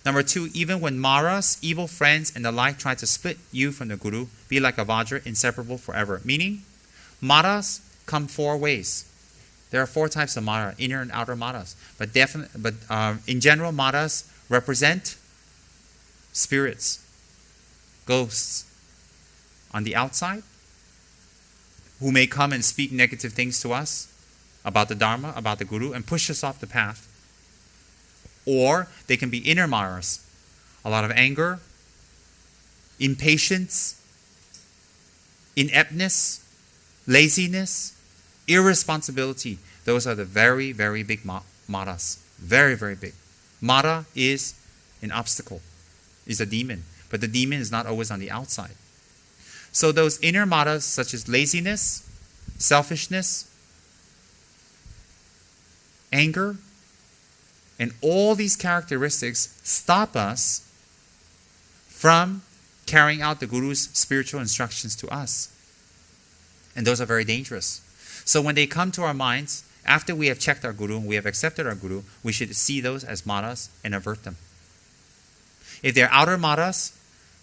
Number 2, even when maras, evil friends, and the like try to split you from the Guru, be like a Vajra, inseparable forever. Meaning, maras come 4 ways. There are 4 types of mara, inner and outer maras. But in general, maras represent spirits, ghosts on the outside, who may come and speak negative things to us about the Dharma, about the Guru, and push us off the path. Or they can be inner maras, a lot of anger, impatience, ineptness, laziness, irresponsibility. Those are the very, very big maras. Very, very big. Mara is an obstacle, is a demon. But the demon is not always on the outside. So those inner maras, such as laziness, selfishness, anger, and all these characteristics stop us from carrying out the Guru's spiritual instructions to us. And those are very dangerous. So when they come to our minds, after we have checked our Guru and we have accepted our Guru, we should see those as maras and avert them. If they're outer maras,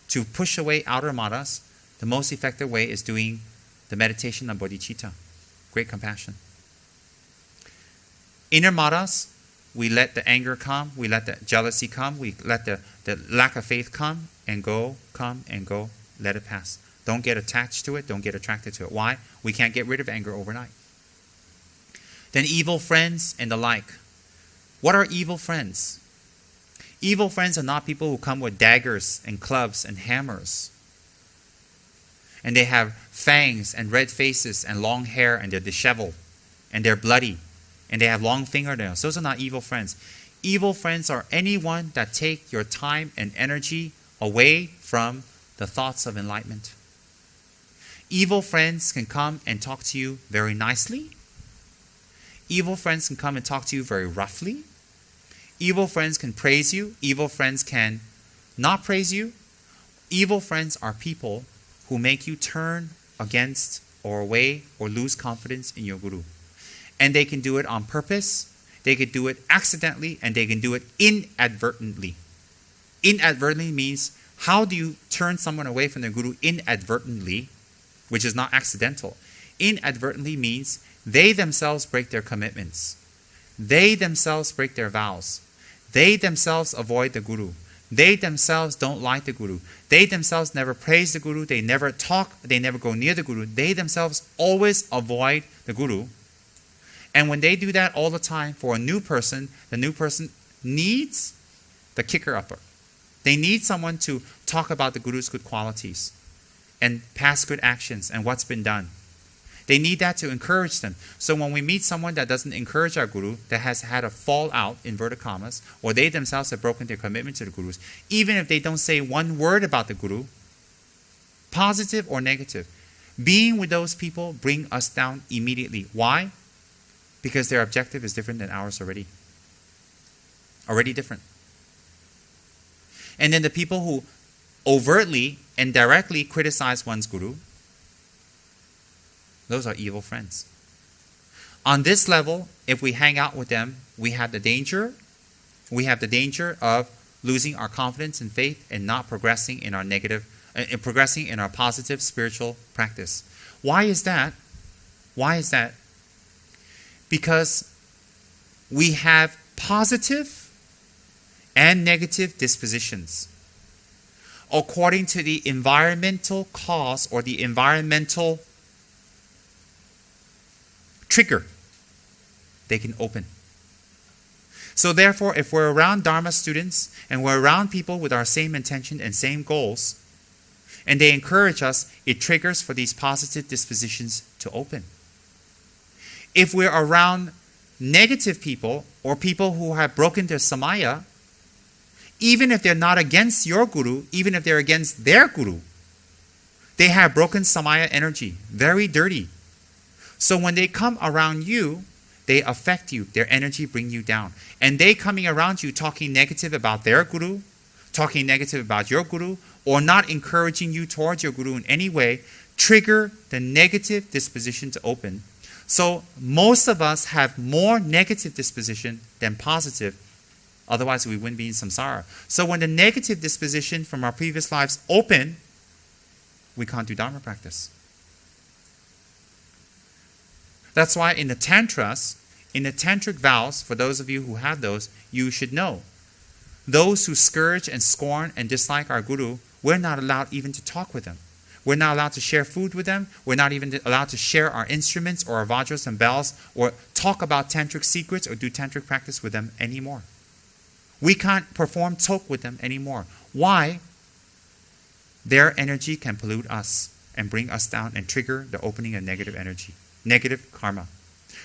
to push away outer maras, the most effective way is doing the meditation on bodhicitta, great compassion. Inner maras, we let the anger come, we let the jealousy come, we let the lack of faith come and go, let it pass. Don't get attached to it, don't get attracted to it. Why? We can't get rid of anger overnight. Then evil friends and the like. What are evil friends? Evil friends are not people who come with daggers and clubs and hammers. And they have fangs and red faces and long hair and they're disheveled and they're bloody and they have long fingernails. Those are not evil friends. Evil friends are anyone that take your time and energy away from the thoughts of enlightenment. Evil friends can come and talk to you very nicely. Evil friends can come and talk to you very roughly. Evil friends can praise you. Evil friends can not praise you. Evil friends are people who make you turn against or away or lose confidence in your Guru. And they can do it on purpose, they can do it accidentally, and they can do it inadvertently. Inadvertently means, how do you turn someone away from their Guru inadvertently, which is not accidental? Inadvertently means they themselves break their commitments. They themselves break their vows. They themselves avoid the Guru. They themselves don't like the Guru. They themselves never praise the Guru. They never talk. They never go near the Guru. They themselves always avoid the Guru. And when they do that all the time for a new person, the new person needs the kicker-upper. They need someone to talk about the Guru's good qualities and past good actions and what's been done. They need that to encourage them. So when we meet someone that doesn't encourage our Guru, that has had a fallout, inverted commas, or they themselves have broken their commitment to the Gurus, even if they don't say one word about the Guru, positive or negative, being with those people bring us down immediately. Why? Because their objective is different than ours already. Already different. And then the people who overtly and directly criticize one's Guru, those are evil friends. On this level, if we hang out with them, we have the danger of losing our confidence and faith and not progressing in our progressing in our positive spiritual practice. Why is that? Why is that? Because we have positive and negative dispositions according to the environmental cause or the environmental trigger they can open. So therefore, if we're around Dharma students and we're around people with our same intention and same goals, and they encourage us, it triggers for these positive dispositions to open. If we're around negative people or people who have broken their samaya, even if they're not against your Guru, even if they're against their Guru, they have broken samaya energy, very dirty. So when they come around you, they affect you. Their energy bring you down. And they coming around you talking negative about their Guru, talking negative about your Guru, or not encouraging you towards your Guru in any way, trigger the negative disposition to open. So most of us have more negative disposition than positive Otherwise, we wouldn't be in samsara. So when the negative disposition from our previous lives open, we can't do Dharma practice. That's why in the Tantras, in the Tantric vows, for those of you who have those, you should know. Those who scourge and scorn and dislike our Guru, we're not allowed even to talk with them. We're not allowed to share food with them. We're not even allowed to share our instruments or our vajras and bells or talk about Tantric secrets or do Tantric practice with them anymore. We can't perform tok with them anymore. Why? Their energy can pollute us and bring us down and trigger the opening of negative energy, negative karma.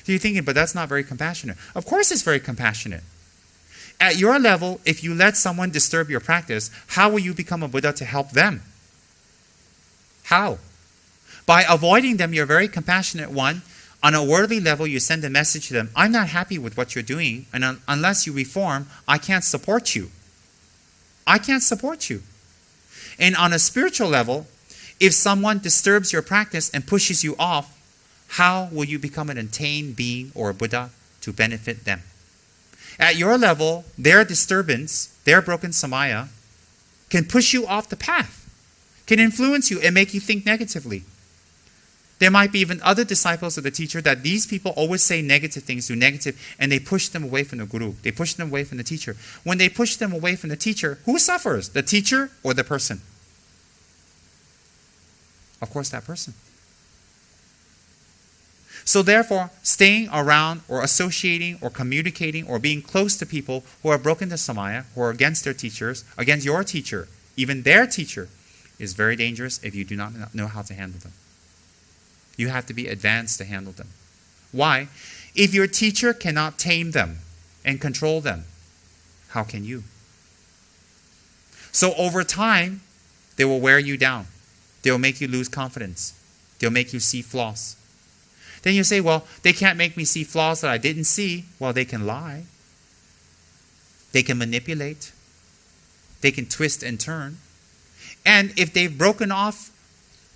So you're thinking, but that's not very compassionate. Of course it's very compassionate. At your level, if you let someone disturb your practice, how will you become a Buddha to help them? How? By avoiding them, you're a very compassionate one. On a worldly level, you send a message to them, I'm not happy with what you're doing, and unless you reform, I can't support you. I can't support you. And on a spiritual level, if someone disturbs your practice and pushes you off, how will you become an attained being or a Buddha to benefit them? At your level, their disturbance, their broken samaya, can push you off the path, can influence you and make you think negatively. There might be even other disciples of the teacher that these people always say negative things, do negative, and they push them away from the Guru. They push them away from the teacher. When they push them away from the teacher, who suffers? The teacher or the person? Of course, that person. So therefore, staying around or associating or communicating or being close to people who are broken the samaya, who are against their teachers, against your teacher, even their teacher, is very dangerous if you do not know how to handle them. You have to be advanced to handle them. Why? If your teacher cannot tame them and control them, how can you? So over time, they will wear you down. They will make you lose confidence. They'll make you see flaws. Then you say, well, they can't make me see flaws that I didn't see. Well, they can lie. They can manipulate. They can twist and turn. And if they've broken off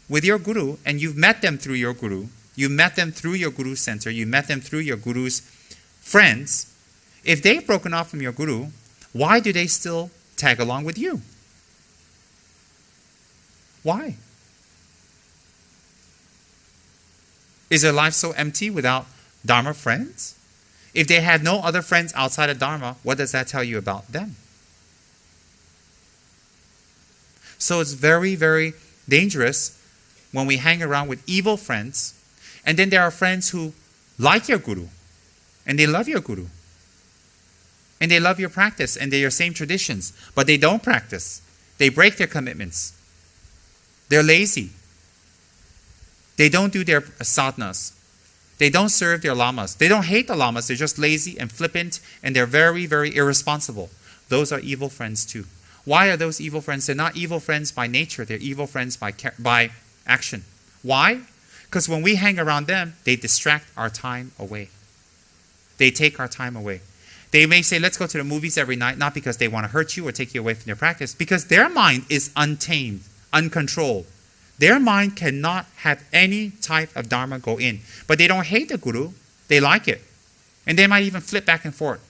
with your Guru, and you've met them through your Guru, you met them through your Guru's center, you met them through your Guru's friends, if they've broken off from your Guru, why do they still tag along with you? Why? Is their life so empty without Dharma friends? If they had no other friends outside of Dharma, what does that tell you about them? So it's very, very dangerous when we hang around with evil friends, and then there are friends who like your Guru, and they love your Guru, and they love your practice, and they're your same traditions, but they don't practice. They break their commitments. They're lazy. They don't do their sadhanas. They don't serve their lamas. They don't hate the lamas. They're just lazy and flippant, and they're very, very irresponsible. Those are evil friends too. Why are those evil friends? They're not evil friends by nature. They're evil friends by action. Why? Because when we hang around them, they distract our time away. They take our time away. They may say, let's go to the movies every night, not because they want to hurt you or take you away from your practice, because their mind is untamed, uncontrolled. Their mind cannot have any type of Dharma go in. But they don't hate the Guru. They like it. And they might even flip back and forth.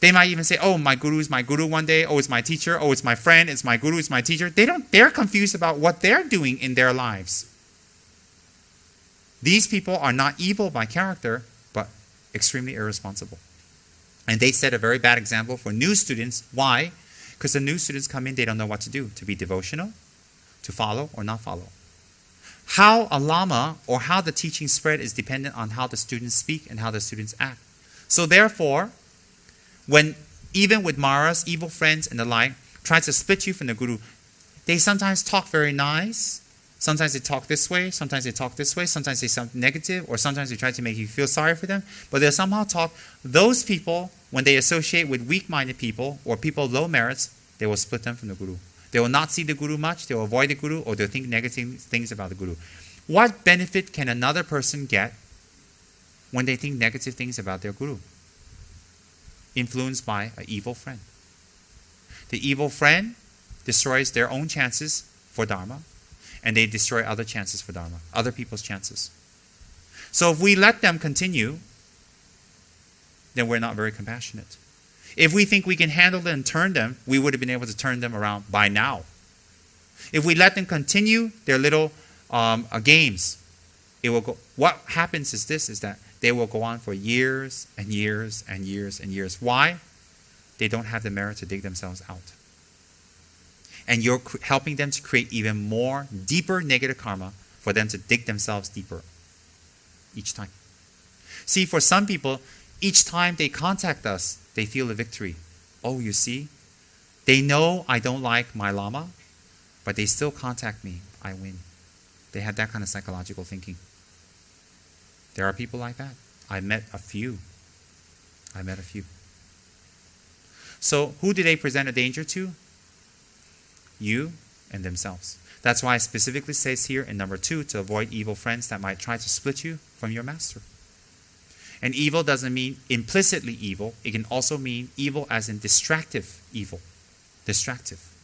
They might even say, oh, my Guru is my Guru one day. Oh, it's my teacher. Oh, it's my friend. It's my Guru. It's my teacher. They're confused about what they're doing in their lives. These people are not evil by character, but extremely irresponsible. And they set a very bad example for new students. Why? Because the new students come in, they don't know what to do. To be devotional, to follow or not follow. How a lama or how the teaching spread is dependent on how the students speak and how the students act. So therefore, when even with Maras, evil friends and the like, try to split you from the Guru, they sometimes talk very nice. Sometimes they talk this way, sometimes they talk this way, sometimes they say something negative, or sometimes they try to make you feel sorry for them. But they'll somehow talk. Those people, when they associate with weak-minded people or people of low merits, they will split them from the Guru. They will not see the Guru much, they will avoid the Guru, or they'll think negative things about the Guru. What benefit can another person get when they think negative things about their Guru? Influenced by an evil friend. The evil friend destroys their own chances for Dharma, and they destroy other chances for Dharma, other people's chances. So if we let them continue, then we're not very compassionate. If we think we can handle them and turn them, we would have been able to turn them around by now. If we let them continue their little games, it will go. What happens is that they will go on for years and years and years and years. Why? They don't have the merit to dig themselves out. And you're helping them to create even more, deeper negative karma for them to dig themselves deeper each time. See, for some people, each time they contact us, they feel a victory. Oh, you see? They know I don't like my Lama, but they still contact me. I win. They have that kind of psychological thinking. There are people like that. I met a few. So who do they present a danger to? You and themselves. That's why it specifically says here in number 2 to avoid evil friends that might try to split you from your master. And evil doesn't mean implicitly evil. It can also mean evil as in distractive evil. Distractive.